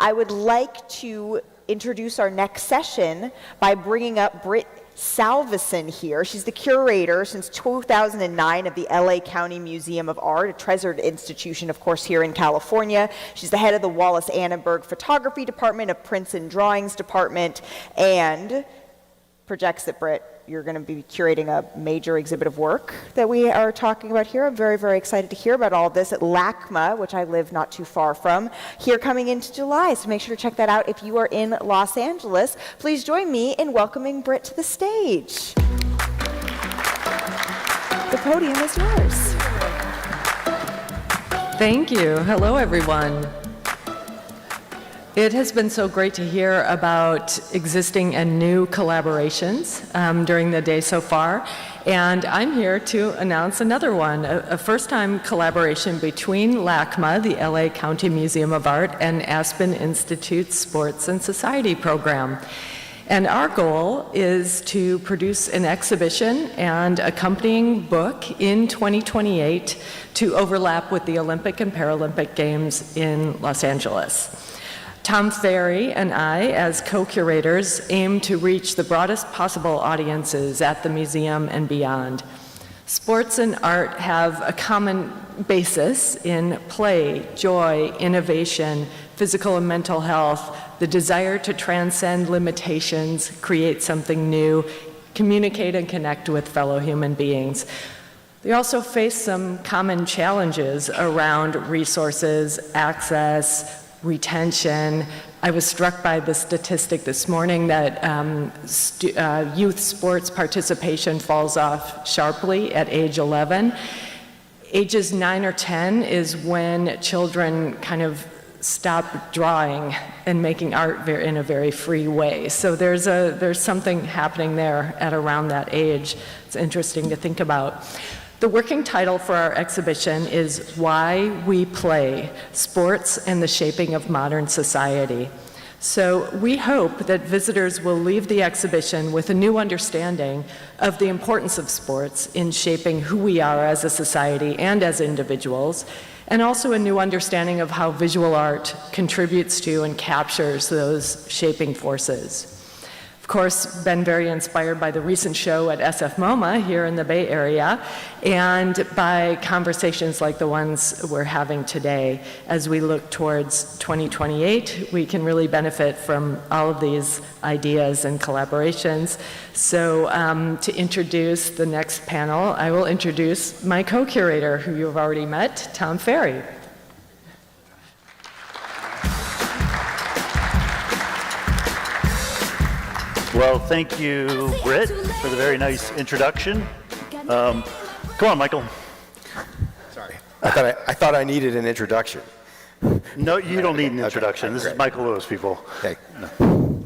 I would like to introduce our next session by bringing up Britt Salvesen here. She's the curator since 2009 of the LA County Museum of Art, a treasured institution, of course, here in California. She's the head of the Wallace Annenberg Photography Department of Prints and Drawings Department, and projects that, Britt, you're going to be curating a major exhibit of work that we are talking about here. I'm very, very excited to hear about all of this at LACMA, which I live not too far from, here coming into July. So make sure to check that out if you are in Los Angeles. Please join me in welcoming Britt to the stage. The podium is yours. Thank you. Hello, everyone. It has been so great to hear about existing and new collaborations during the day so far, and I'm here to announce another one, a first-time collaboration between LACMA, the LA County Museum of Art, and Aspen Institute's Sports and Society program. And our goal is to produce an exhibition and accompanying book in 2028 to overlap with the Olympic and Paralympic Games in Los Angeles. Tom Farrey and I, as co-curators, aim to reach the broadest possible audiences at the museum and beyond. Sports and art have a common basis in play, joy, innovation, physical and mental health, the desire to transcend limitations, create something new, communicate and connect with fellow human beings. They also face some common challenges around resources, access, retention. I was struck by the statistic this morning that youth sports participation falls off sharply at age 11. Ages 9 or 10 is when children kind of stop drawing and making art in a very free way. So there's something happening there at around that age. It's interesting to think about. The working title for our exhibition is Why We Play: Sports and the Shaping of Modern Society. So we hope that visitors will leave the exhibition with a new understanding of the importance of sports in shaping who we are as a society and as individuals, and also a new understanding of how visual art contributes to and captures those shaping forces. Of course, been very inspired by the recent show at SF MoMA here in the Bay Area, and by conversations like the ones we're having today. As we look towards 2028, we can really benefit from all of these ideas and collaborations. So to introduce the next panel, I will introduce my co-curator, who you've already met, Tom Farrey. Well, thank you, Britt, for the very nice introduction. Come on, Michael. Sorry. I thought I needed an introduction. No, you don't need an introduction. Okay, this great. is Michael Lewis, people. Okay. No.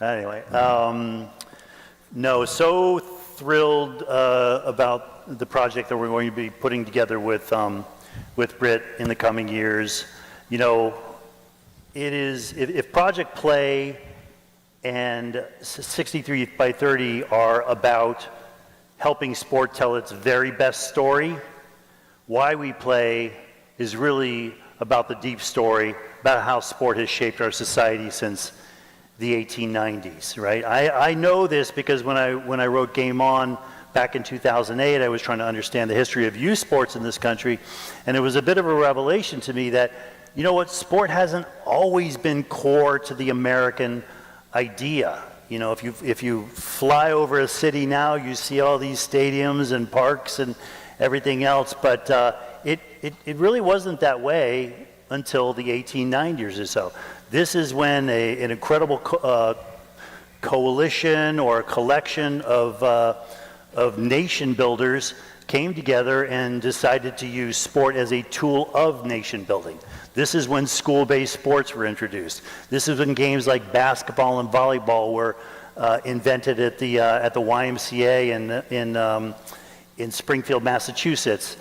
Anyway, no, so thrilled about the project that we're going to be putting together with Britt in the coming years. You know, it is, if Project Play and 63 by 30 are about helping sport tell its very best story, Why We Play is really about the deep story about how sport has shaped our society since the 1890s, right? I know this because when I wrote Game On back in 2008, I was trying to understand the history of youth sports in this country, and it was a bit of a revelation to me that, you know what, sport hasn't always been core to the American idea. You know, if you fly over a city now, you see all these stadiums and parks and everything else, but it really wasn't that way until the 1890s or so. This is when an incredible coalition or a collection of nation builders came together and decided to use sport as a tool of nation building. This is when school-based sports were introduced. This is when games like basketball and volleyball were invented at the YMCA in Springfield, Massachusetts.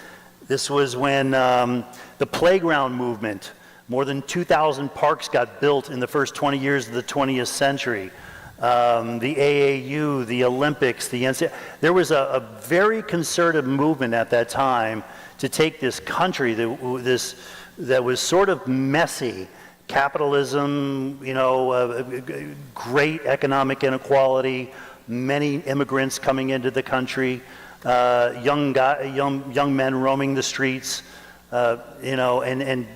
This was when the playground movement, more than 2,000 parks got built in the first 20 years of the 20th century. The AAU, the Olympics, the NCAA. There was a very concerted movement at that time to take this country that was sort of messy, capitalism, great economic inequality, many immigrants coming into the country, young men roaming the streets, and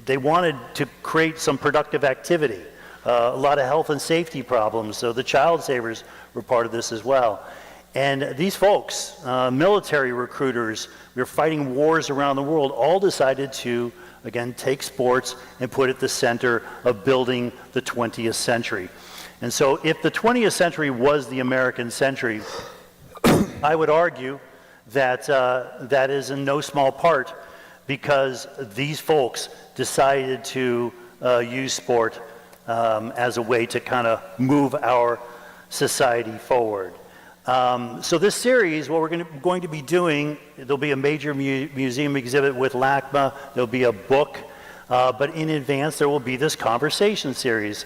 they wanted to create some productive activity. A lot of health and safety problems, so the child savers were part of this as well. And these folks, military recruiters, we were fighting wars around the world, all decided to, again, take sports and put it at the center of building the 20th century. And so if the 20th century was the American century, I would argue that that is in no small part because these folks decided to use sport as a way to kind of move our society forward. So this series, what we're going to be doing, there'll be a major museum exhibit with LACMA, there'll be a book, but in advance there will be this conversation series.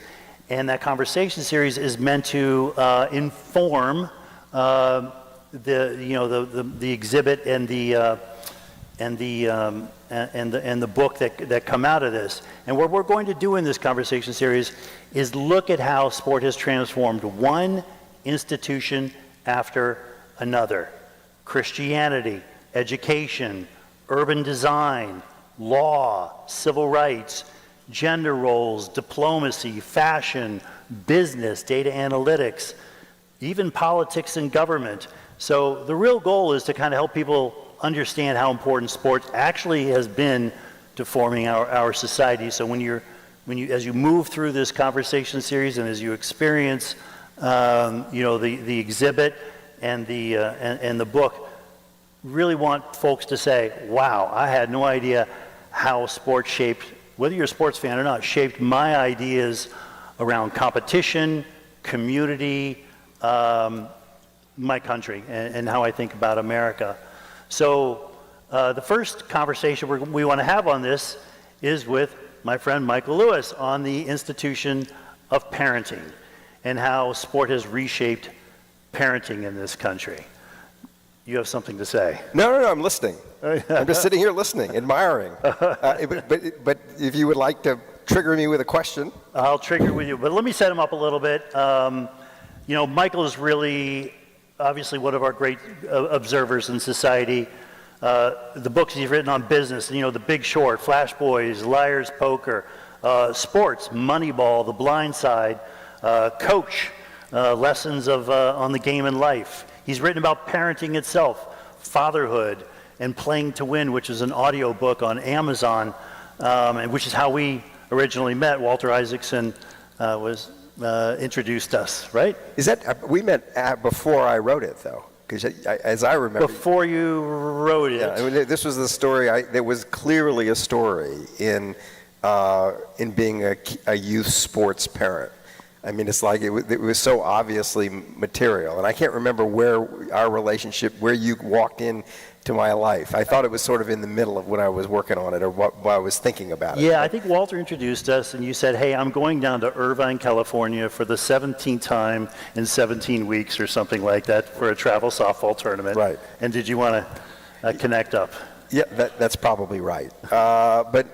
And that conversation series is meant to inform the exhibit and the book that come out of this. And what we're going to do in this conversation series is look at how sport has transformed one institution after another. Christianity, education, urban design, law, civil rights, gender roles, diplomacy, fashion, business, data analytics, even politics and government. So the real goal is to kind of help people understand how important sports actually has been to forming our society. So as you move through this conversation series and as you experience the exhibit and the book, really want folks to say, wow, I had no idea how sports shaped, whether you're a sports fan or not, shaped my ideas around competition, community, my country, and how I think about America. So the first conversation we want to have on this is with my friend Michael Lewis on the institution of parenting and how sport has reshaped parenting in this country. You have something to say? No, I'm listening. I'm just sitting here listening, admiring. But if you would like to trigger me with a question. I'll trigger with you, but let me set him up a little bit. Michael is really, obviously, one of our great observers in society. The books he's written on business, The Big Short, Flash Boys, Liar's Poker, sports, Moneyball, The Blind Side, Coach, lessons on the game and life. He's written about parenting itself, fatherhood, and Playing to Win, which is an audio book on Amazon, and which is how we originally met. Walter Isaacson was introduced us, right? Is that we met before I wrote it, though? Because as I remember, before you wrote it, yeah, I mean, this was the story. There was clearly a story in being a youth sports parent. I mean, it's like it was so obviously material, and I can't remember where you walked in to my life. I thought it was sort of in the middle of when I was working on it or what I was thinking about it. Yeah, I think Walter introduced us, and you said, hey, I'm going down to Irvine, California for the 17th time in 17 weeks or something like that for a travel softball tournament. Right. And did you want to connect up? Yeah, that's probably right. But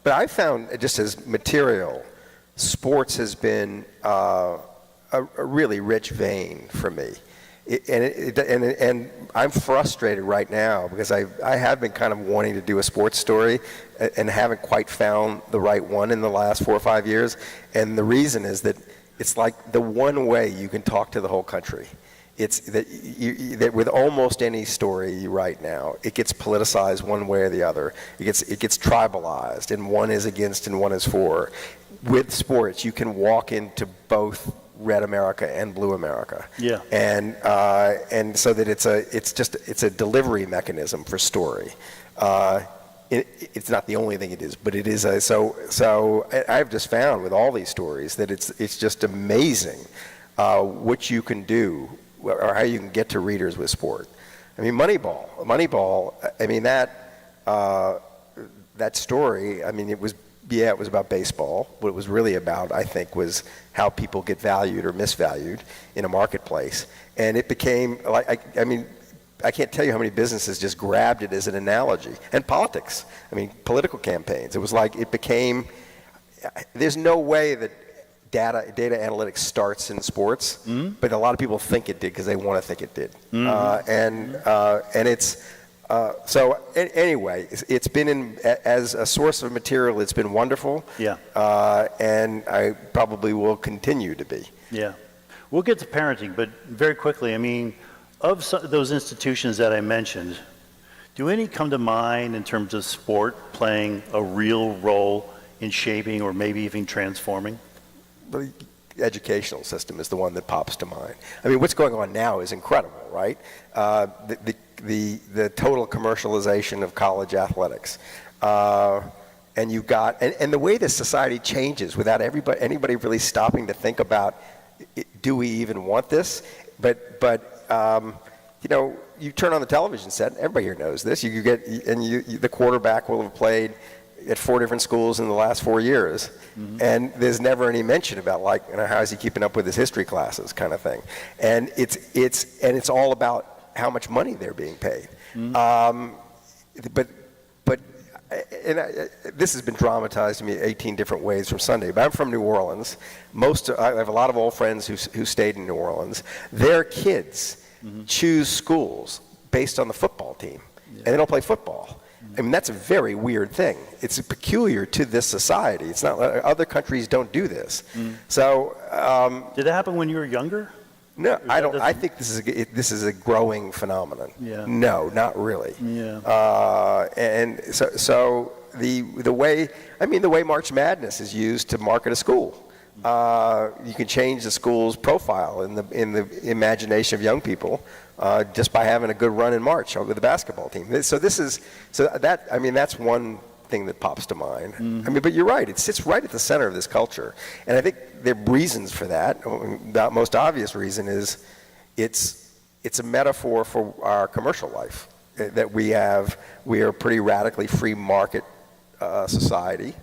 I found, just as material, sports has been a really rich vein for me. And I'm frustrated right now because I have been kind of wanting to do a sports story and haven't quite found the right one in the last 4 or 5 years. And the reason is that it's like the one way you can talk to the whole country. It's that with almost any story you write now, it gets politicized one way or the other. It gets tribalized, and one is against and one is for. With sports, you can walk into both Red America and Blue America. Yeah. And so that it's a delivery mechanism for story. It's not the only thing it is, but it is so I've just found with all these stories that it's just amazing what you can do or how you can get to readers with sport. I mean, Moneyball. I mean that story. I mean, it was about baseball. What it was really about, I think, was how people get valued or misvalued in a marketplace. And it became like, I can't tell you how many businesses just grabbed it as an analogy. And politics. I mean, political campaigns. It was like it became, there's no way that data analytics starts in sports, but a lot of people think it did because they want to think it did. And it's, so anyway, it's been as a source of material, it's been wonderful. Yeah. And I probably will continue to be. Yeah. We'll get to parenting, but very quickly, I mean, of those institutions that I mentioned, do any come to mind in terms of sport playing a real role in shaping or maybe even transforming? The educational system is the one that pops to mind. I mean, what's going on now is incredible, right? The total commercialization of college athletics. And you've got, and the way this society changes without anybody really stopping to think about, do we even want this? But you know, you turn on the television set, everybody here knows this. You get, and the quarterback will have played at 4 different schools in the last 4 years, and there's never any mention about, like, you know, how is he keeping up with his history classes, kind of thing. And it's all about how much money they're being paid. This has been dramatized to me 18 different ways from Sunday. But I'm from New Orleans. I have a lot of old friends who stayed in New Orleans. Their kids choose schools based on the football team, and they don't play football. I mean, that's a very weird thing. It's peculiar to this society. It's not, other countries don't do this. So, did that happen when you were younger? No, I don't. I think this is a growing phenomenon. Yeah. No, not really. Yeah. And so the way, I mean, the way March Madness is used to market a school. You can change the school's profile in the imagination of young people just by having a good run in March with the basketball team. I mean, that's one thing that pops to mind. I mean, but you're right. It sits right at the center of this culture, and I think there are reasons for that. The most obvious reason is it's a metaphor for our commercial life that we are a pretty radically free market society.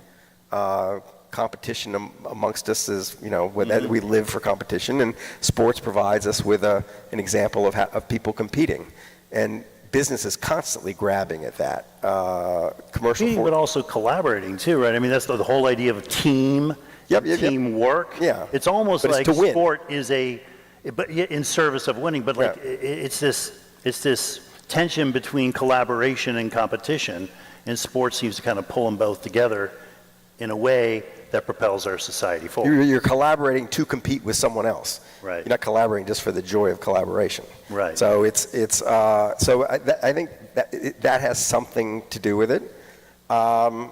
Competition amongst us is, you know, we live for competition, and sports provides us with an example of people competing, and business is constantly grabbing at that. Commercial, but also collaborating too, right? I mean, that's the whole idea of team, teamwork. Yeah, it's almost but like it's to win. Sport is but in service of winning. But like it's this tension between collaboration and competition, and sports seems to kind of pull them both together in a way that propels our society forward. You're collaborating to compete with someone else. Right. You're not collaborating just for the joy of collaboration. Right. So I think that has something to do with it. When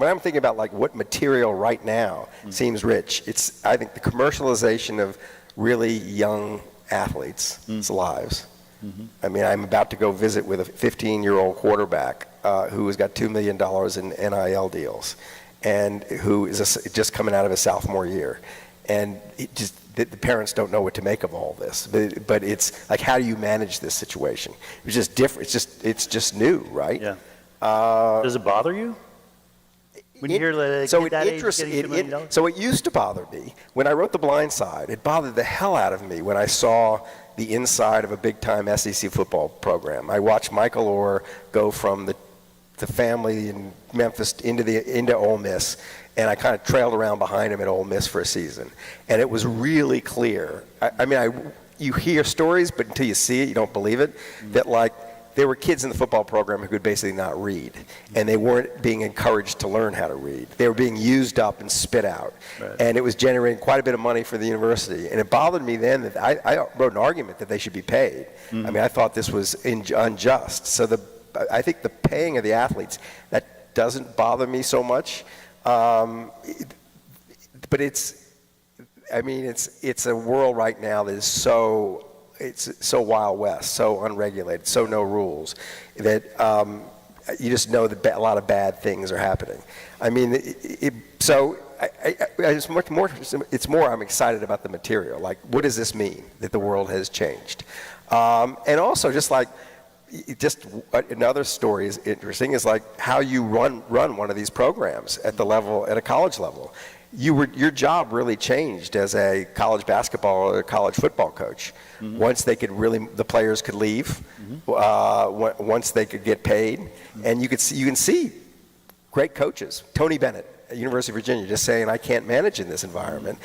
I'm thinking about like what material right now seems rich, I think the commercialization of really young athletes' lives. I mean, I'm about to go visit with a 15-year-old quarterback who has got $2 million in NIL deals, and who is just coming out of his sophomore year, and the parents don't know what to make of all this. But it's like, how do you manage this situation? It's just different. It's just new, right? Yeah. Does it bother you when you hear that? So it used to bother me when I wrote The Blind Side. It bothered the hell out of me when I saw the inside of a big-time SEC football program. I watched Michael Orr go from the family in Memphis into Ole Miss, and I kind of trailed around behind him at Ole Miss for a season. And it was really clear. You hear stories, but until you see it, you don't believe it. That like there were kids in the football program who could basically not read, and they weren't being encouraged to learn how to read. They were being used up and spit out, and it was generating quite a bit of money for the university. And it bothered me then that I wrote an argument that they should be paid. I mean, I thought this was unjust. So I think the paying of the athletes, that doesn't bother me so much, but it's a world right now that is so Wild West, so unregulated, so no rules, that you just know that a lot of bad things are happening. I mean, it's more I'm excited about the material. Like, what does this mean that the world has changed? And also, just like, just another story is interesting is like how you run one of these programs at a college level. Your job really changed as a college basketball or a college football coach. Once the players could leave, once they could get paid, and you can see great coaches. Tony Bennett at University of Virginia just saying, I can't manage in this environment,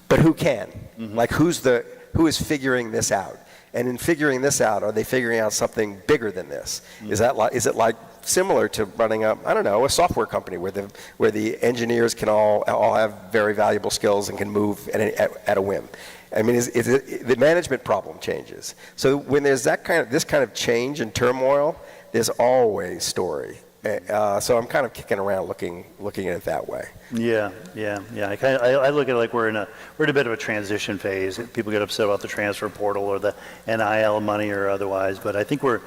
but who can? Like who is figuring this out? And in figuring this out, are they figuring out something bigger than this? Is it like similar to running a software company where the engineers can all have very valuable skills and can move at a whim? I mean, the management problem changes. So when there's this kind of change and turmoil, there's always story. So I'm kind of kicking around looking at it that way. Yeah. I look at it like we're in a bit of a transition phase. People get upset about the transfer portal or the NIL money or otherwise, but I think we're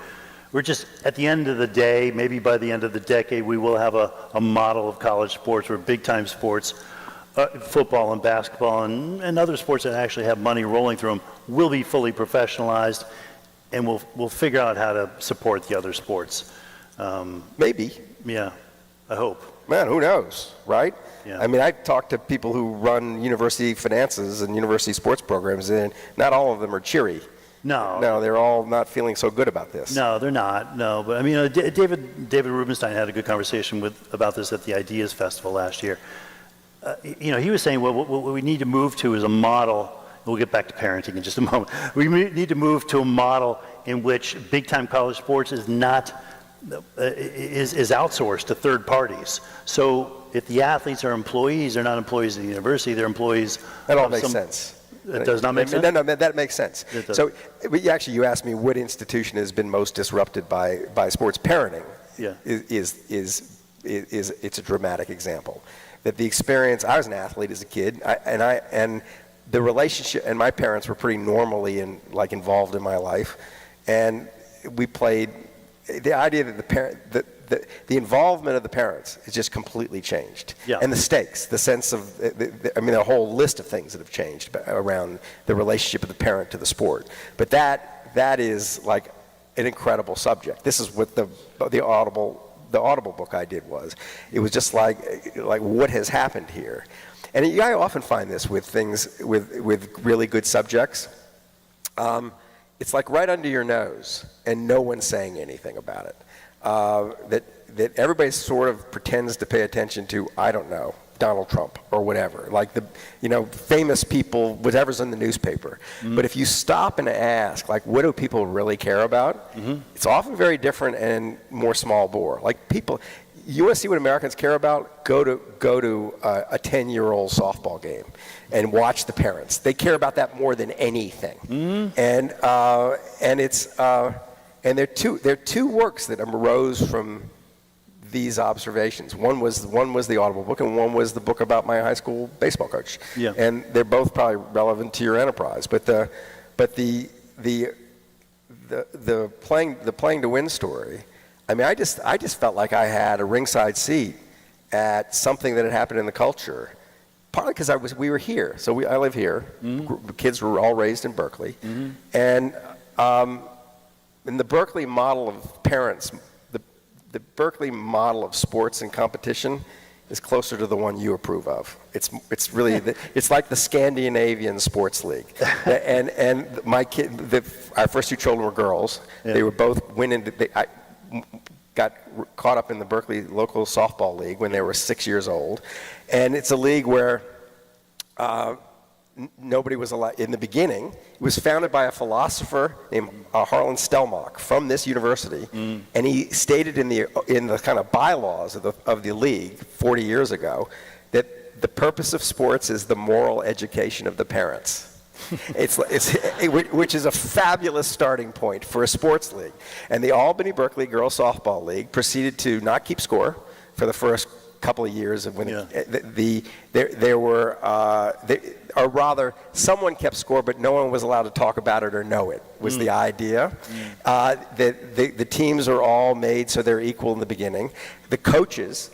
just at the end of the day, maybe by the end of the decade, we will have a model of college sports where big time sports, football and basketball and other sports that actually have money rolling through them will be fully professionalized, and we'll figure out how to support the other sports. Maybe. Yeah, I hope. Man, who knows, right? Yeah. I mean, I talk to people who run university finances and university sports programs, and not all of them are cheery. No, they're all not feeling so good about this. No, they're not. No, but I mean, David Rubenstein had a good conversation about this at the Ideas Festival last year. He was saying, well, what we need to move to is a model. We'll get back to parenting in just a moment. We need to move to a model in which big-time college sports is outsourced to third parties. So if the athletes are employees, they're not employees of the university, they're employees. That all makes sense. It does not make sense? No, that makes sense. So you asked me what institution has been most disrupted by sports parenting. Yeah. It's a dramatic example. That the experience, I was an athlete as a kid, and the relationship, and my parents were pretty normally involved in my life, and we played. The idea that the involvement of the parents has just completely changed. Yeah. And the stakes, the sense of, a whole list of things that have changed around the relationship of the parent to the sport. But that is like an incredible subject. This is what the Audible book I did was. It was just like what has happened here. And I often find this with things, with really good subjects. It's like right under your nose, and no one's saying anything about it. That everybody sort of pretends to pay attention to, I don't know, Donald Trump or whatever, like famous people, whatever's in the newspaper. But if you stop and ask, like, what do people really care about? It's often very different and more small bore. Like people, you want to see what Americans care about? Go to a 10-year-old softball game and watch the parents. They care about that more than anything. And there are two works that arose from these observations. One was the Audible book, and one was the book about my high school baseball coach. Yeah. And they're both probably relevant to your enterprise. But the playing to win story. I mean, I just felt like I had a ringside seat at something that had happened in the culture. Partly because we were here, so I live here. The kids were all raised in Berkeley, and in the Berkeley model of parents, the Berkeley model of sports and competition is closer to the one you approve of. It's really it's like the Scandinavian sports league, and our first two children were girls. Yeah. They were both I got caught up in the Berkeley local softball league when they were 6 years old, and it's a league where nobody was allowed in the beginning. It was founded by a philosopher named Harlan Stelmach from this university, and he stated in the kind of bylaws of the league 40 years ago that the purpose of sports is the moral education of the parents. Which is a fabulous starting point for a sports league. And the Albany Berkeley Girls Softball League proceeded to not keep score for the first couple of years of when or rather, someone kept score, but no one was allowed to talk about it or know it, was the idea. The teams are all made so they're equal in the beginning. The coaches,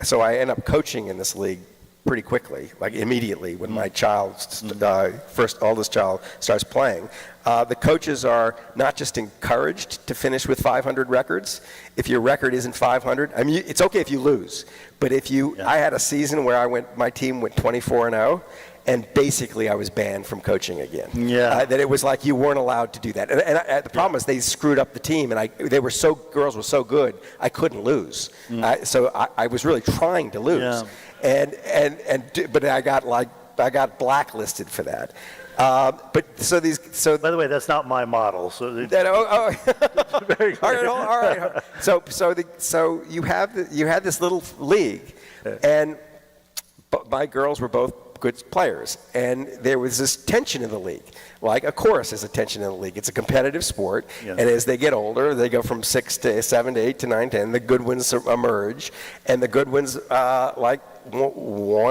so I end up coaching in this league pretty quickly, like immediately when my first oldest child starts playing. The coaches are not just encouraged to finish with 500 records. If your record isn't 500, I mean, it's okay if you lose, but if you, I had a season where my team went 24-0, and basically I was banned from coaching again. Yeah. That it was like you weren't allowed to do that. And the problem is they screwed up the team, and girls were so good, I couldn't lose. So I was really trying to lose. Yeah. But I got blacklisted for that. So by the way, that's not my model. So very good. All right. So you had this little league, and my girls were both good players, and there was this tension in the league. Like, of course, there's a tension in the league. It's a competitive sport, and as they get older, they go from 6 to 7 to 8 to 9 to 10. The good ones emerge, and the good ones want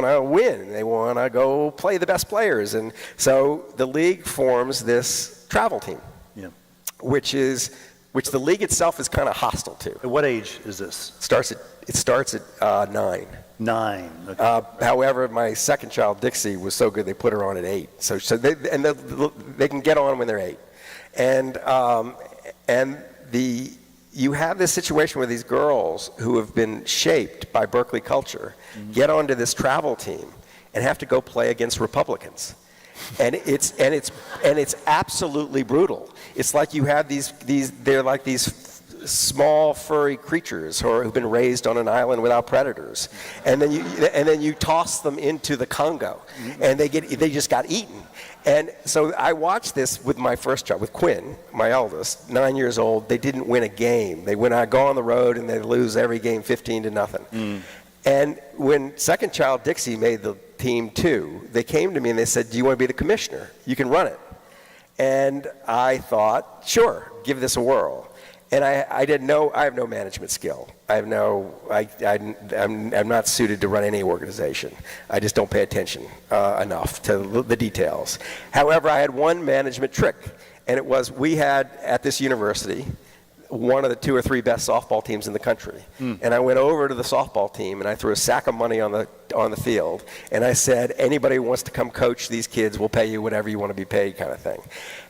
to win. They want to go play the best players, and so the league forms this travel team, which the league itself is kind of hostile to. At what age is this? It starts at 9. 9. Okay. However, my second child, Dixie, was so good they put her on at 8. So they can get on when they're 8, you have this situation where these girls who have been shaped by Berkeley culture get onto this travel team and have to go play against Republicans. And it's absolutely brutal. It's like you have they're like these small furry creatures who've been raised on an island without predators, and then you toss them into the Congo, and they just got eaten. And so I watched this with my first child, with Quinn, my eldest, 9 years old. They didn't win a game. They go on the road and they lose every game 15-0. And when second child Dixie made the team too, they came to me and they said, "Do you want to be the commissioner? You can run it." And I thought, sure, give this a whirl. And I have no management skill. I'm not suited to run any organization. I just don't pay attention enough to the details. However, I had one management trick, and it was we had at this university one of the 2 or 3 best softball teams in the country. And I went over to the softball team and I threw a sack of money on the field, and I said, anybody who wants to come coach these kids, we'll pay you whatever you want to be paid, kind of thing.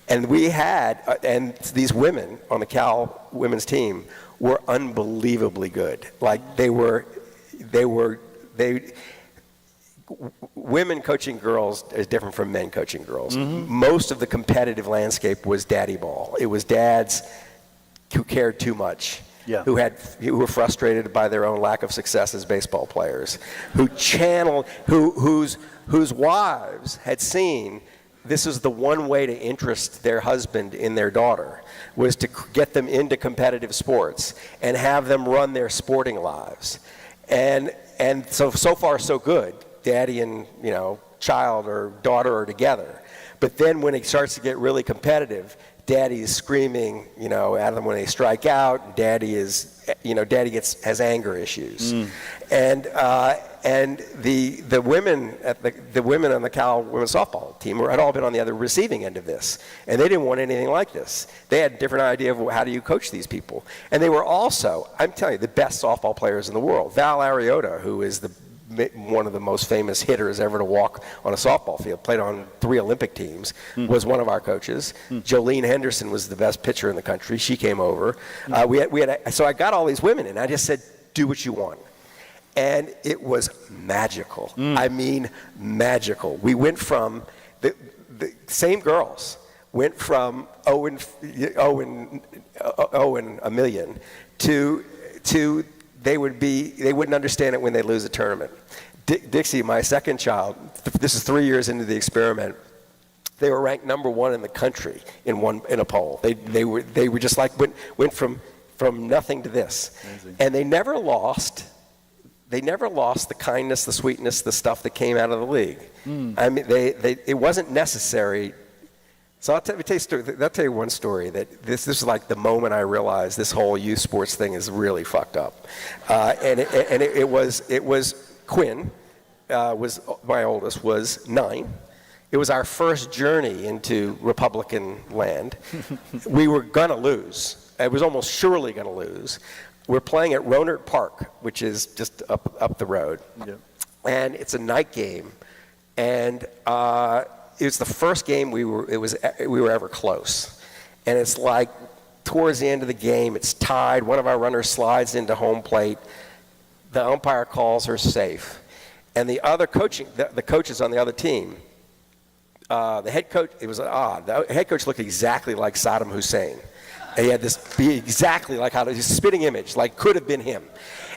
And we had, and these women on the Cal women's team were unbelievably good. Like women coaching girls is different from men coaching girls. Most of the competitive landscape was daddy ball. It was dads who cared too much, who were frustrated by their own lack of success as baseball players, whose wives had seen this is the one way to interest their husband in their daughter, was to get them into competitive sports and have them run their sporting lives. And so far so good. Daddy and child or daughter are together. But then when it starts to get really competitive, Daddy's screaming, at them when they strike out. Daddy has anger issues, and the women on the Cal women's softball team had all been on the other receiving end of this, and they didn't want anything like this. They had a different idea of how do you coach these people, and they were also, I'm telling you, the best softball players in the world. Val Ariota, who is one of the most famous hitters ever to walk on a softball field, played on 3 Olympic teams, was one of our coaches. Jolene Henderson was the best pitcher in the country. She came over. So I got all these women, and I just said, do what you want. And it was magical. I mean, magical. We went from, the same girls went from 0 and a million to they wouldn't understand it when they lose a tournament. Dixie, my second child, this is 3 years into the experiment, they were ranked number 1 in the country in a poll. They were just like went from nothing to this. Amazing. And they never lost the kindness, the sweetness, the stuff that came out of the league. I mean, it wasn't necessary. So I'll tell you one story that this is like the moment I realized this whole youth sports thing is really fucked up. It was Quinn, was my oldest, was 9. It was our first journey into Republican land. We were gonna lose. It was almost surely gonna lose. We're playing at Rohnert Park, which is just up the road. Yep. and it's a night game, and it was the first game we were ever close, and it's like towards the end of the game, it's tied. One of our runners slides into home plate. The umpire calls her safe, and the other the coaches on the other team, the head coach, it was odd. The head coach looked exactly like Saddam Hussein. And he had this be exactly like how his spitting image, like could have been him.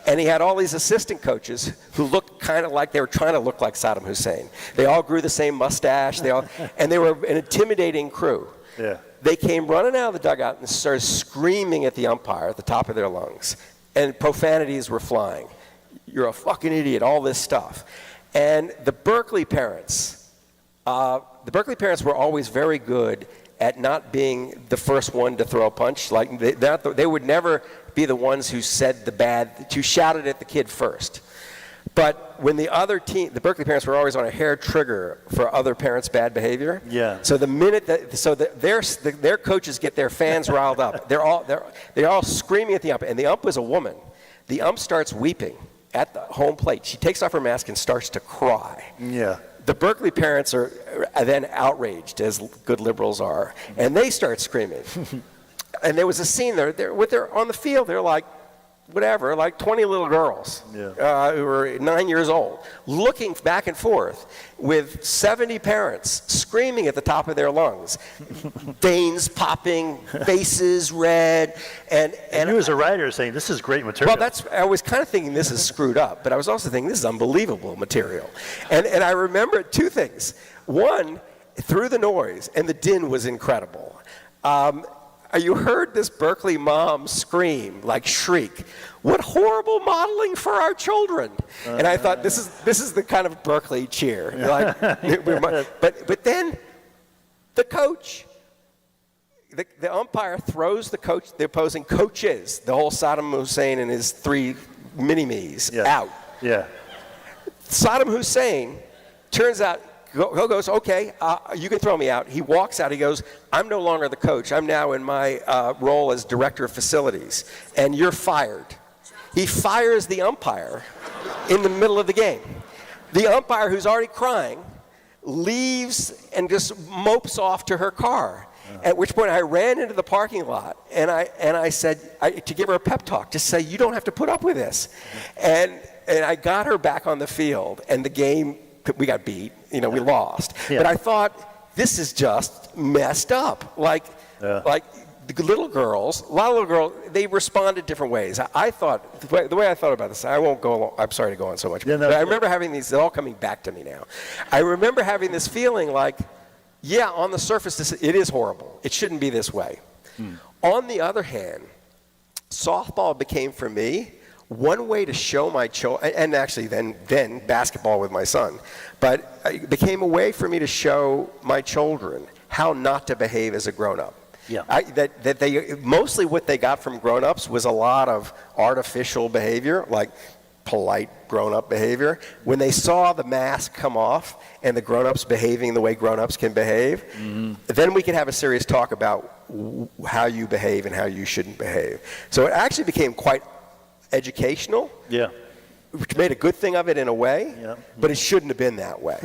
And he had all these assistant coaches who looked kind of like they were trying to look like Saddam Hussein. They all grew the same mustache. And they were an intimidating crew. Yeah. They came running out of the dugout and started screaming at the umpire at the top of their lungs. And profanities were flying. You're a fucking idiot, all this stuff. And the Berkeley parents were always very good at not being the first one to throw a punch. Like they would never be the ones who who shouted at the kid first. But when the other team, the Berkeley parents were always on a hair trigger for other parents' bad behavior. Yeah. So the minute their coaches get their fans riled up, they're all screaming at the ump, and the ump was a woman. The ump starts weeping at the home plate. She takes off her mask and starts to cry. Yeah. The Berkeley parents are then outraged, as good liberals are, and they start screaming. And there was a scene there on the field, they're like, whatever, like 20 little girls who were 9 years old, looking back and forth with 70 parents screaming at the top of their lungs, veins popping, faces red, and you as a writer saying, this is great material. well, I was kind of thinking this is screwed up, but I was also thinking this is unbelievable material. And I remember two things. One, through the noise, and the din was incredible. You heard this Berkeley mom scream, like shriek, "What horrible modeling for our children!" And I thought, this is the kind of Berkeley cheer. But then the coach, the umpire throws the opposing coaches, the whole Saddam Hussein and his 3 mini-me's out. Yeah. Saddam Hussein turns out, goes, okay, you can throw me out. He walks out. He goes, I'm no longer the coach. I'm now in my role as director of facilities, and you're fired. He fires the umpire in the middle of the game. The umpire, who's already crying, leaves and just mopes off to her car. At which point I ran into the parking lot, and I said, to give her a pep talk, just say, you don't have to put up with this. And I got her back on the field, and the game, we got beat, we lost. Yeah. But I thought, this is just messed up. Like the little girls, a lot of little girls, they responded different ways. I thought, the way I thought about this, I won't go along, I'm sorry to go on so much, but I remember having these, they're all coming back to me now. I remember having this feeling like, yeah, on the surface, it is horrible. It shouldn't be this way. On the other hand, softball became for me one way to show my children, and actually then basketball with my son, but it became a way for me to show my children how not to behave as a grown-up. Yeah. That they mostly what they got from grown-ups was a lot of artificial behavior, like polite grown-up behavior. When they saw the mask come off and the grown-ups behaving the way grown-ups can behave, then we could have a serious talk about how you behave and how you shouldn't behave. So it actually became quite educational. Yeah. Which made a good thing of it in a way, but it shouldn't have been that way.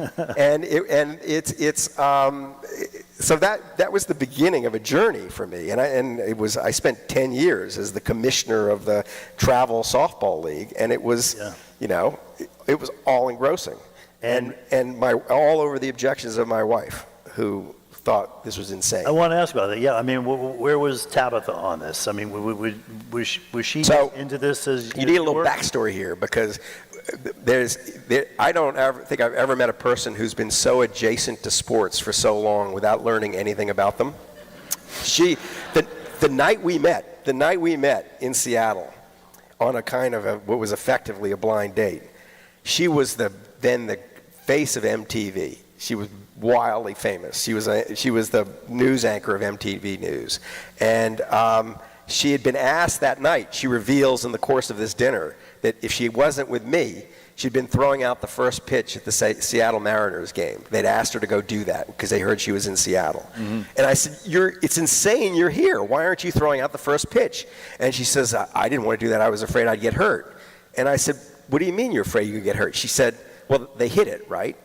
So that was the beginning of a journey for me, and I spent 10 years as the commissioner of the Travel Softball League, and it was it was all engrossing, and all over the objections of my wife, who thought this was insane. I want to ask about that. Yeah, I mean, where was Tabitha on this? I mean, was she into this as you need a little backstory here, because I don't think I've ever met a person who's been so adjacent to sports for so long without learning anything about them. The night we met in Seattle on a kind of what was effectively a blind date, she was then the face of MTV. She was wildly famous. She was the news anchor of MTV News. And she had been asked that night, she reveals in the course of this dinner, that if she wasn't with me, she'd been throwing out the first pitch at the Seattle Mariners game. They'd asked her to go do that because they heard she was in Seattle. And I said, it's insane you're here. Why aren't you throwing out the first pitch? And she says, I didn't want to do that. I was afraid I'd get hurt. And I said, what do you mean you're afraid you could get hurt? She said, Well, they hit it, right?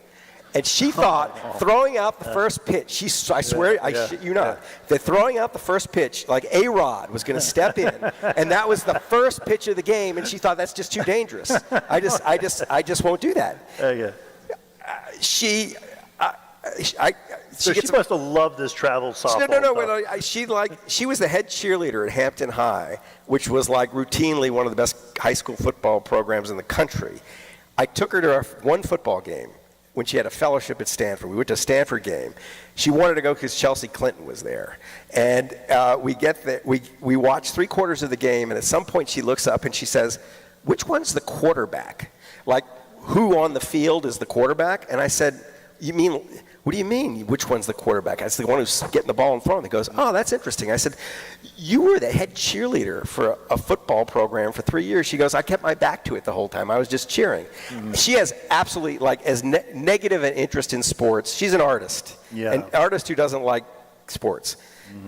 And she thought throwing out the first pitch, I swear, I shit you not, that throwing out the first pitch, like A-Rod was going to step in, and that was the first pitch of the game, and she thought that's just too dangerous. I just won't do that. She must have loved this travel softball. She was the head cheerleader at Hampton High, which was like routinely one of the best high school football programs in the country. I took her to one football game when she had a fellowship at Stanford. We went to a Stanford game. She wanted to go because Chelsea Clinton was there. And we get there, we watch 3/4 of the game, and at some point she looks up and she says, "Which one's the quarterback? Like, who on the field is the quarterback?" And I said, what do you mean, which one's the quarterback? I said, the one who's getting the ball and throwing. He goes, "Oh, that's interesting." I said, "You were the head cheerleader for a football program for 3 years." She goes, "I kept my back to it the whole time. I was just cheering." She has absolutely, like, as negative an interest in sports. She's an artist, an artist who doesn't like sports.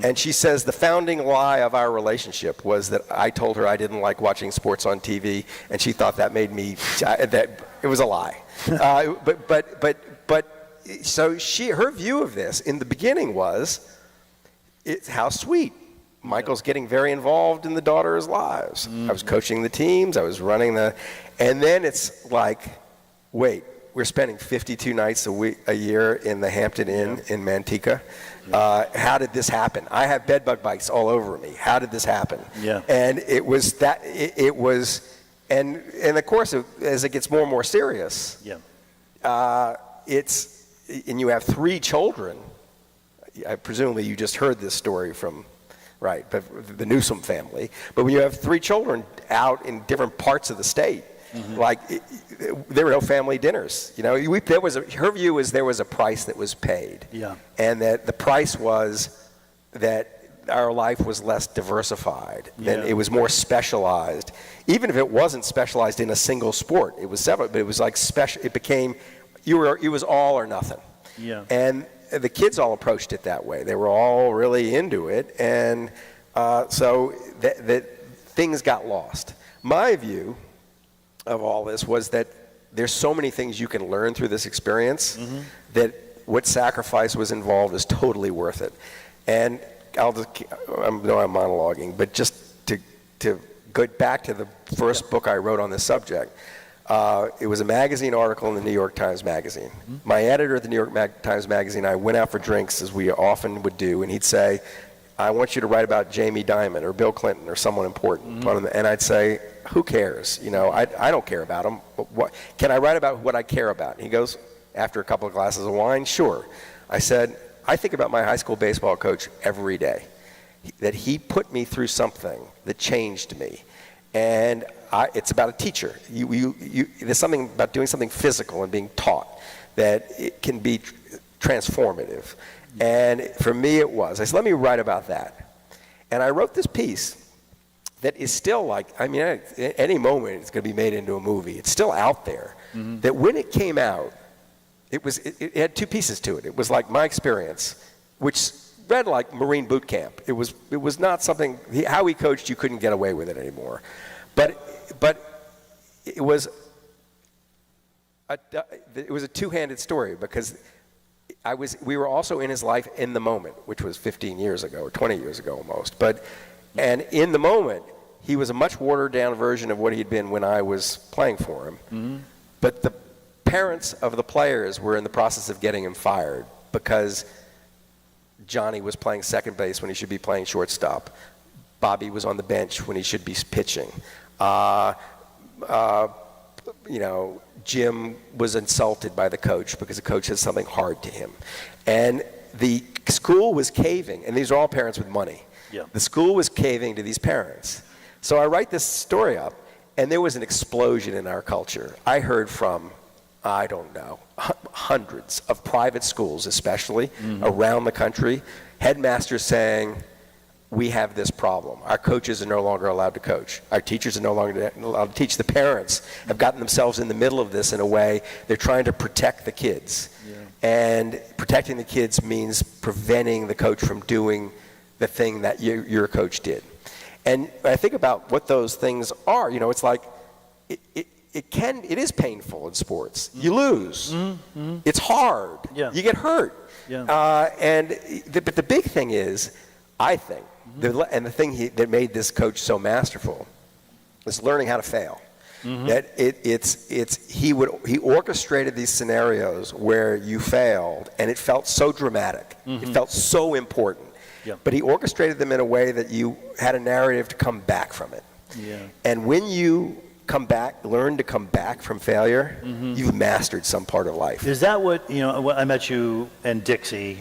And she says the founding lie of our relationship was that I told her I didn't like watching sports on TV, and she thought that made me, that it was a lie. So her view of this in the beginning was, it's how sweet. Michael's getting very involved in the daughters' lives. I was coaching the teams, I was running and then it's like, wait, we're spending 52 nights a year in the Hampton Inn in Manteca. How did this happen? I have bedbug bites all over me. How did this happen? And it was that, and of course, as it gets more and more serious, and you have 3 children. Presumably you just heard this story from, the Newsom family. But when you have 3 children out in different parts of the state, like there were no family dinners. Her view was there was a price that was paid, and that the price was that our life was less diversified, than it was more specialized. Even if it wasn't specialized in a single sport, it was several, but it was like special. It became. It was all or nothing. And the kids all approached it that way. They were all really into it, and so that things got lost. My view of all this was that there's so many things you can learn through this experience that what sacrifice was involved is totally worth it. And I'm monologuing, but just to go back to the first book I wrote on this subject. It was a magazine article in the New York Times Magazine. My editor at the New York Times Magazine, I went out for drinks, as we often would do, and he'd say, "I want you to write about Jamie Dimon or Bill Clinton or someone important." And I'd say, "Who cares? I don't care about them. Can I write about what I care about?" And he goes, after a couple of glasses of wine, "Sure." I said, "I think about my high school baseball coach every day, that he put me through something that changed me. And it's about a teacher. There's something about doing something physical and being taught that it can be transformative." And for me it was. I said, let me write about that. And I wrote this piece that is still like, at any moment it's going to be made into a movie. It's still out there. That when it came out, it had 2 pieces to it. It was like my experience, which read like Marine boot camp. It was not something, how he coached, you couldn't get away with it anymore. But it was a two-handed story, because we were also in his life in the moment, which was 15 years ago or 20 years ago almost. And in the moment, he was a much watered down version of what he'd been when I was playing for him. But the parents of the players were in the process of getting him fired because Johnny was playing second base when he should be playing shortstop. Bobby was on the bench when he should be pitching. Jim was insulted by the coach because the coach said something hard to him. And the school was caving, and these are all parents with money. The school was caving to these parents. So I write this story up, and there was an explosion in our culture. I heard from, I don't know, hundreds of private schools, especially around the country, headmasters saying, "We have this problem. Our coaches are no longer allowed to coach. Our teachers are no longer allowed to teach." The parents have gotten themselves in the middle of this in a way. They're trying to protect the kids. And protecting the kids means preventing the coach from doing the thing that your coach did. And I think about what those things are. It's like, it is painful in sports. You lose. It's hard. Yeah. You get hurt. Yeah. But the big thing is, I think, and the thing that made this coach so masterful is learning how to fail. That he orchestrated these scenarios where you failed, and it felt so dramatic. It felt so important. Yeah. But he orchestrated them in a way that you had a narrative to come back from it. Yeah. And when you learn to come back from failure, you've mastered some part of life. Is that what, I met you and Dixie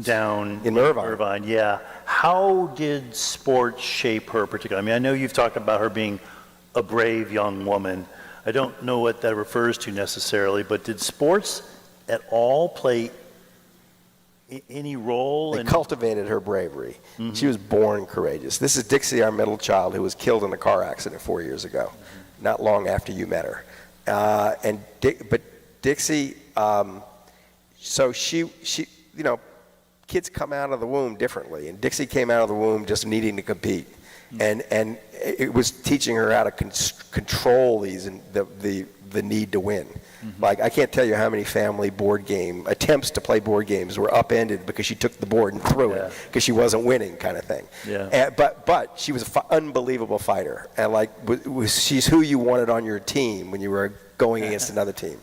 down in Irvine. Yeah. How did sports shape her particularly? I mean, I know you've talked about her being a brave young woman. I don't know what that refers to necessarily, but did sports at all play any role? It cultivated her bravery. She was born courageous. This is Dixie, our middle child, who was killed in a car accident 4 years ago, not long after you met her. But Dixie, so she, kids come out of the womb differently, and Dixie came out of the womb just needing to compete, and it was teaching her how to control these and the need to win. Like, I can't tell you how many family board game attempts to play board games were upended because she took the board and threw it because she wasn't winning, kind of thing. Yeah. But she was an unbelievable fighter, and she's who you wanted on your team when you were going against another team,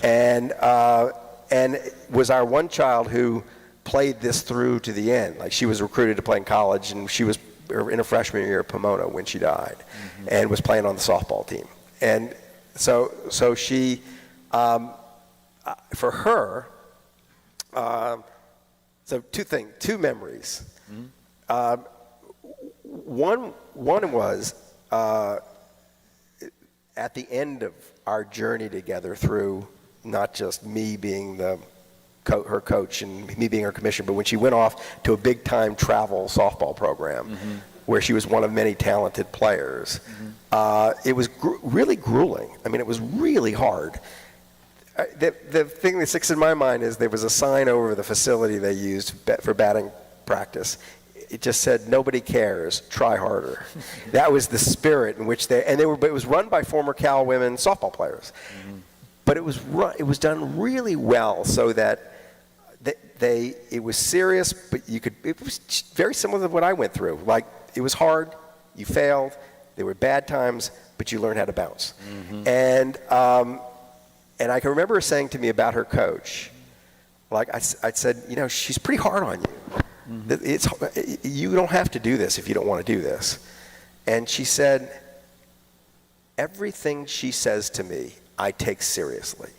and was our one child who played this through to the end. Like, she was recruited to play in college, and she was in her freshman year at Pomona when she died, and was playing on the softball team. And so she, for her, so two memories. One was at the end of our journey together through not just me being her coach and me being her commissioner, but when she went off to a big-time travel softball program where she was one of many talented players, it was really grueling. I mean, it was really hard. The thing that sticks in my mind is there was a sign over the facility they used for batting practice. It just said, "Nobody cares, try harder." That was the spirit in which but it was run by former Cal women softball players. But it was done really well, so that it was serious, but it was very similar to what I went through. Like, it was hard, you failed, there were bad times, but you learned how to bounce. And I can remember her saying to me about her coach, like, I said, she's pretty hard on you. You don't have to do this if you don't want to do this. And she said, everything she says to me, I take seriously.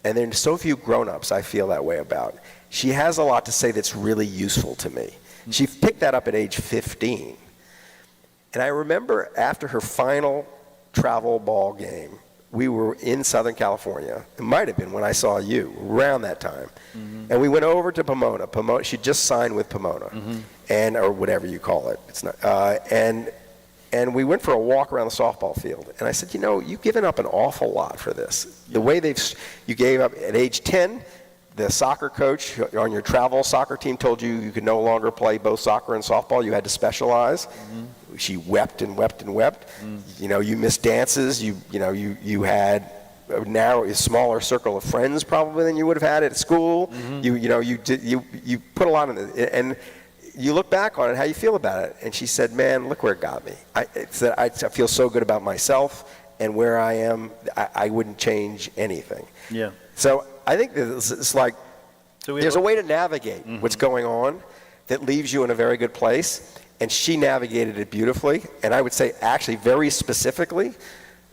And there's so few grown-ups I feel that way about. She has a lot to say that's really useful to me. She picked that up at age 15. And I remember after her final travel ball game, we were in Southern California. It might have been when I saw you, around that time. And we went over to Pomona. She just signed with Pomona, or whatever you call it. It's not. And we went for a walk around the softball field. And I said, you've given up an awful lot for this. The way you gave up at age 10, the soccer coach on your travel soccer team told you could no longer play both soccer and softball. You had to specialize. She wept and wept and wept. You missed dances. You had a smaller circle of friends probably than you would have had at school. You put a lot in it. And you look back on it, how you feel about it. And she said, man, look where it got me. I feel so good about myself and where I am. I wouldn't change anything. Yeah. So I think it's like there's a way to navigate what's going on that leaves you in a very good place. And she navigated it beautifully. And I would say actually very specifically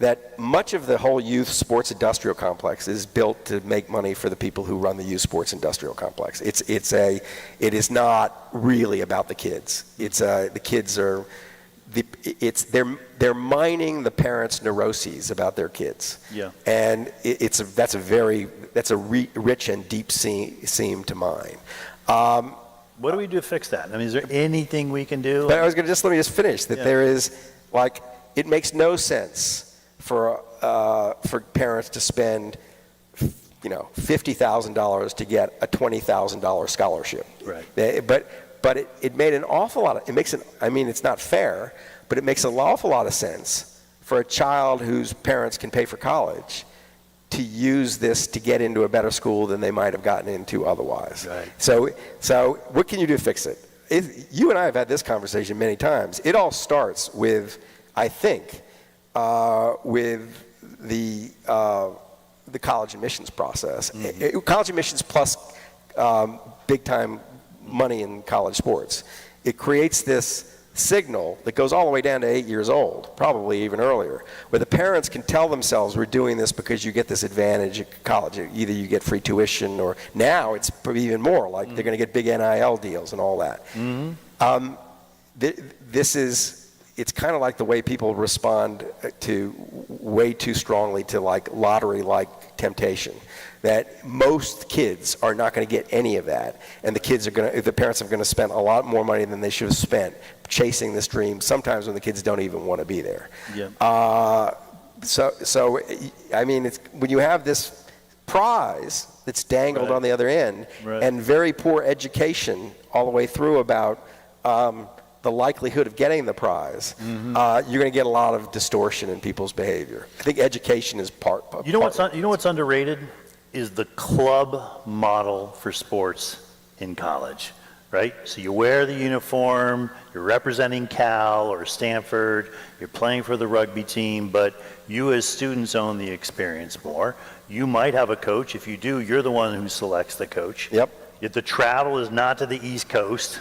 that much of the whole youth sports industrial complex is built to make money for the people who run the youth sports industrial complex. It is not really about the kids. The kids are they're mining the parents' neuroses about their kids. Yeah. And that's a rich and deep seam to mine. What do we do to fix that? I mean, is there anything we can do? But let me just finish. There is, it makes no sense for parents to spend, $50,000 to get a $20,000 scholarship. Right. But it made an awful lot of, it's not fair, but it makes an awful lot of sense for a child whose parents can pay for college to use this to get into a better school than they might have gotten into otherwise. Right. So what can you do to fix it? You and I have had this conversation many times. It all starts with, I think, with the college admissions process. College admissions plus big-time money in college sports. It creates this signal that goes all the way down to 8 years old, probably even earlier, where the parents can tell themselves, we're doing this because you get this advantage at college. Either you get free tuition, or now it's probably even more, like they're going to get big NIL deals and all that. It's kind of like the way people respond to way too strongly to like lottery-like temptation. That most kids are not going to get any of that, and the parents are going to spend a lot more money than they should have spent chasing this dream. Sometimes when the kids don't even want to be there. Yeah. So I mean, when you have this prize that's dangled on the other end, and very poor education all the way through about the likelihood of getting the prize, you're going to get a lot of distortion in people's behavior. I think education is part. You know what's underrated is the club model for sports in college, right? So you wear the uniform, you're representing Cal or Stanford, you're playing for the rugby team, but you as students own the experience more. You might have a coach. If you do, you're the one who selects the coach. Yep. If the travel is not to the East Coast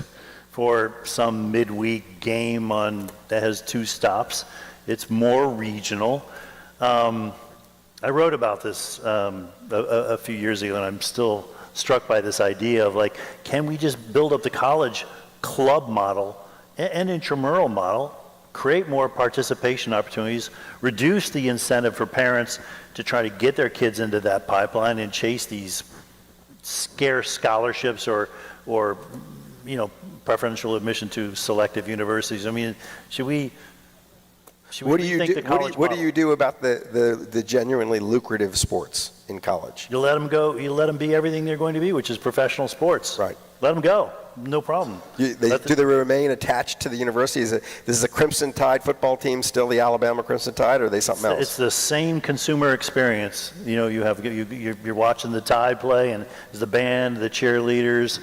for some midweek game that has 2 stops, it's more regional. I wrote about this a few years ago, and I'm still struck by this idea of like, can we just build up the college club model and intramural model, create more participation opportunities, reduce the incentive for parents to try to get their kids into that pipeline and chase these scarce scholarships or preferential admission to selective universities. I mean, should we What do you rethink do? the college What do model? you do about the genuinely lucrative sports in college? You let them go. You let them be everything they're going to be, which is professional sports. Right. Let them go. No problem. Do they remain attached to the university? Is the Crimson Tide football team still the Alabama Crimson Tide, or are they something else? It's the same consumer experience. You're watching the Tide play, and there's the band, the cheerleaders.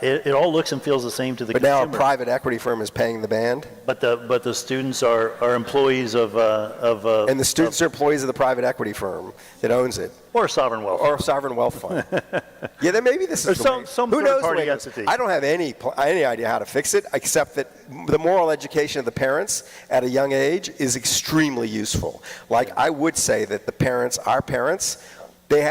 It all looks and feels the same to the But consumer. now a private equity firm is paying the band, But the students are employees of and the students are employees of the private equity firm that owns it, or sovereign wealth. or a sovereign wealth fund. Yeah, then maybe this is Or the way. some Who knows the third-party way it is? entity. I don't have any idea how to fix it, except that the moral education of the parents at a young age is extremely useful. Like, I would say that our parents, they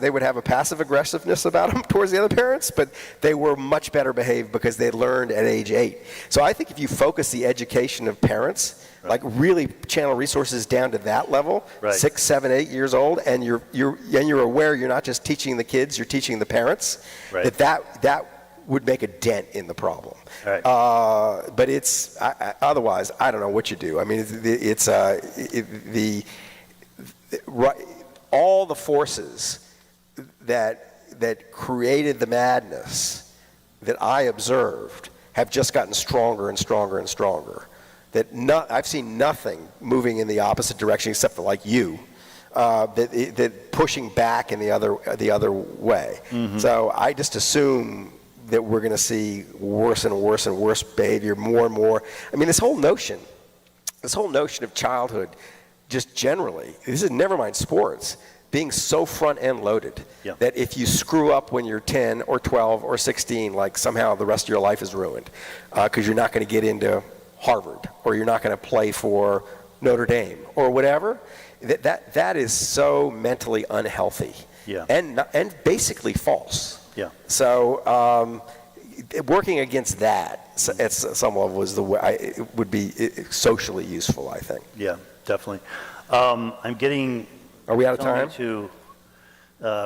would have a passive aggressiveness about them towards the other parents, but they were much better behaved because they learned at age 8. So I think if you focus the education of parents, like really channel resources down to that level, 6, 7, 8 years old, and you're aware you're not just teaching the kids, you're teaching the parents, that would make a dent in the problem. Right. But otherwise, I don't know what you do. I mean, all the forces that created the madness that I observed have just gotten stronger and stronger and stronger. I've seen nothing moving in the opposite direction except for like you, that pushing back in the other way. So I just assume that we're going to see worse and worse and worse behavior, more and more. I mean, this whole notion of childhood, just generally, this is never mind sports, being so front-end loaded that if you screw up when you're 10 or 12 or 16, like somehow the rest of your life is ruined because you're not going to get into Harvard, or you're not going to play for Notre Dame or whatever, that is so mentally unhealthy and basically false. Yeah. So working against that at some level is the way it would be socially useful, I think. Yeah, definitely. I'm getting. Are we out of time? To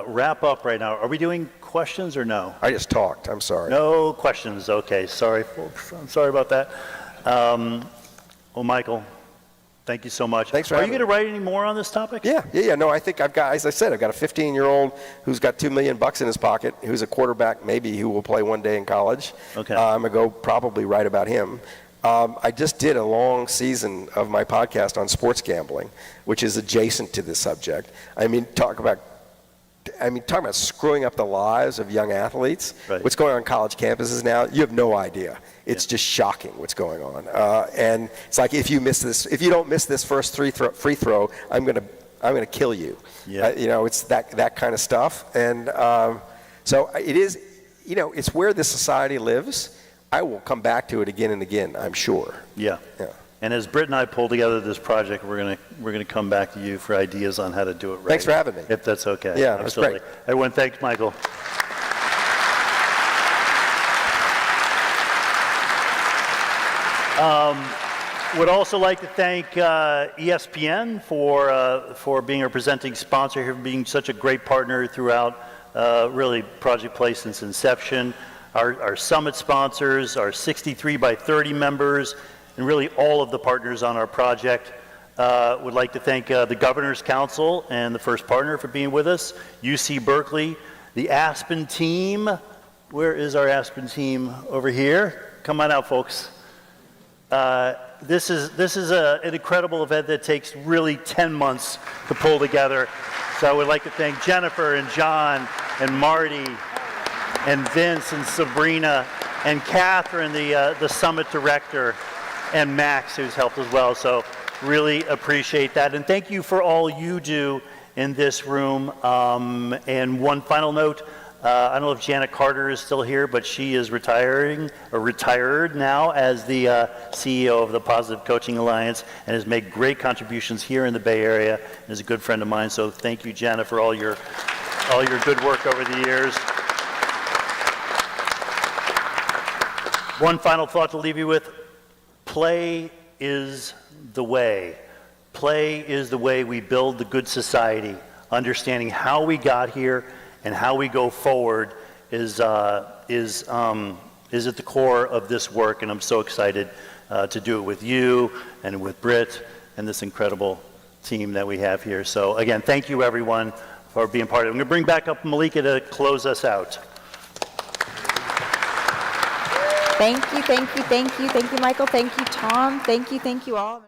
wrap up right now. Are we doing questions or no? I just talked. I'm sorry. No questions. Okay. Sorry, folks. I'm sorry about that. Well, Michael, thank you so much. Thanks for Are you having going to write any more on this topic? Yeah. No, I think I've got, as I said, I've got a 15-year-old who's got $2 million in his pocket, who's a quarterback maybe who will play one day in college. Okay. I'm going to go probably write about him. I just did a long season of my podcast on sports gambling, which is adjacent to this subject. I mean, talk about screwing up the lives of young athletes. Right. What's going on college campuses now, you have no idea. It's just shocking what's going on. And it's like if you don't miss this first free throw, I'm gonna kill you. Yeah. It's that kind of stuff. And so it is, it's where this society lives. I will come back to it again and again, I'm sure. Yeah. And as Britt and I pull together this project, we're gonna come back to you for ideas on how to do it right. Thanks for having me. If that's okay. Yeah, that's absolutely. great. Everyone, thanks, Michael. Would also like to thank ESPN for being our presenting sponsor here, being such a great partner throughout really Project Play since inception. Our summit sponsors, our 63 by 30 members, and really all of the partners on our project. Would like to thank the Governor's Council and the First Partner for being with us, UC Berkeley, the Aspen team. Where is our Aspen team? Over here. Come on out, folks. This is an incredible event that takes really 10 months to pull together. So I would like to thank Jennifer and John and Marty and Vince and Sabrina and Catherine, the summit director, and Max, who's helped as well. So really appreciate that. And thank you for all you do in this room. And one final note, I don't know if Janet Carter is still here, but she is retired now as the CEO of the Positive Coaching Alliance and has made great contributions here in the Bay Area and is a good friend of mine. So thank you, Janet, for all your good work over the years. One final thought to leave you with. Play is the way. Play is the way we build the good society. Understanding how we got here and how we go forward is at the core of this work, and I'm so excited to do it with you and with Britt and this incredible team that we have here. So again, thank you everyone for being part of it. I'm going to bring back up Malika to close us out. Thank you, Michael. Thank you, Tom. Thank you all.